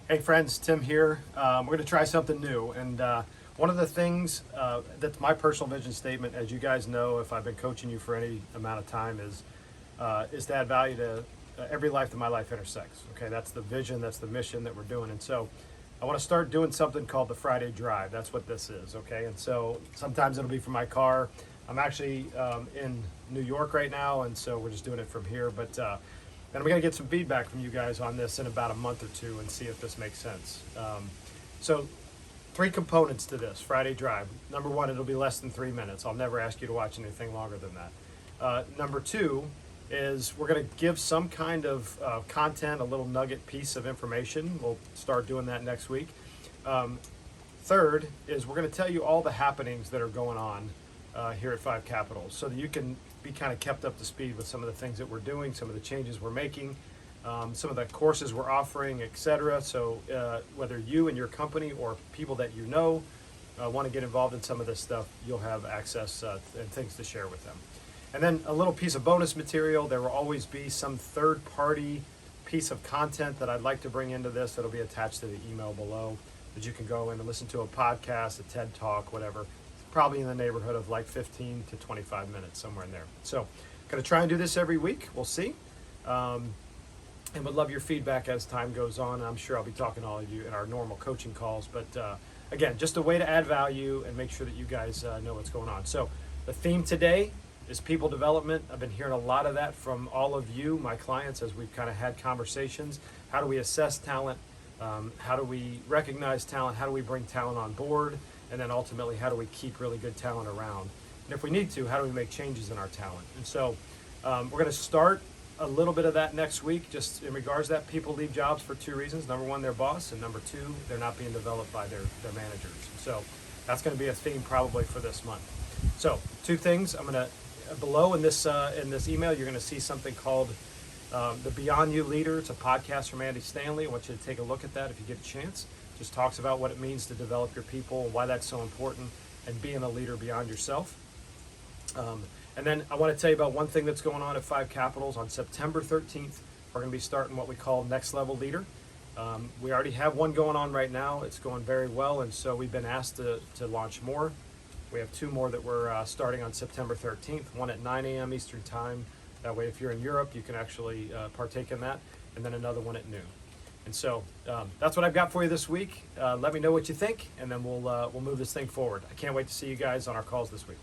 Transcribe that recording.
Hey friends, Tim here. We're going to try something new, and one of the things that's my personal vision statement, as you guys know, if I've been coaching you for any amount of time, is to add value to every life that my life intersects. Okay, that's the vision, that's the mission that we're doing, and so I want to start doing something called the Friday Drive. That's what this is. Okay, and so sometimes it'll be from my car. I'm actually in New York right now, and so we're just doing it from here, but. And we're going to get some feedback from you guys on this in about a month or two and see if this makes sense. So, three components to this Friday Drive. Number one, it'll be less than 3 minutes. I'll never ask you to watch anything longer than that. Number two is we're going to give some kind of content, a little nugget piece of information. We'll start doing that next week. Third is we're going to tell you all the happenings that are going on here at Five Capitals so that you can be kind of kept up to speed with some of the things that we're doing, some of the changes we're making, some of the courses we're offering, etc. So whether you and your company or people that you know want to get involved in some of this stuff, you'll have access and things to share with them. And then a little piece of bonus material. There will always be some third-party piece of content that I'd like to bring into this that'll be attached to the email below that you can go in and listen to a podcast, a TED Talk, whatever. Probably in the neighborhood of like 15 to 25 minutes, somewhere in there. So, going to try and do this every week. We'll see. And would love your feedback as time goes on. I'm sure I'll be talking to all of you in our normal coaching calls. But again, just a way to add value and make sure that you guys know what's going on. So, the theme today is people development. I've been hearing a lot of that from all of you, my clients, as we've kind of had conversations. How do we assess talent? How do we recognize talent? How do we bring talent on board? And then ultimately, how do we keep really good talent around? And if we need to, how do we make changes in our talent? And so we're going to start a little bit of that next week, just in regards to that. People leave jobs for two reasons. Number one, their boss, and number two, they're not being developed by their managers. So that's going to be a theme probably for this month. So two things. I'm going to, below in this email, you're going to see something called the Beyond You Leader. It's a podcast from Andy Stanley. I want you to take a look at that if you get a chance. Just talks about what it means to develop your people, why that's so important, and being a leader beyond yourself. And then I want to tell you about one thing that's going on at Five Capitals. On September 13th, we're going to be starting what we call Next Level Leader. We already have one going on right now. It's going very well, and so we've been asked to launch more. We have two more that we're starting on September 13th, one at 9 a.m. Eastern Time. That way, if you're in Europe, you can actually partake in that, and then another one at noon. And so that's what I've got for you this week. Let me know what you think, and then we'll move this thing forward. I can't wait to see you guys on our calls this week.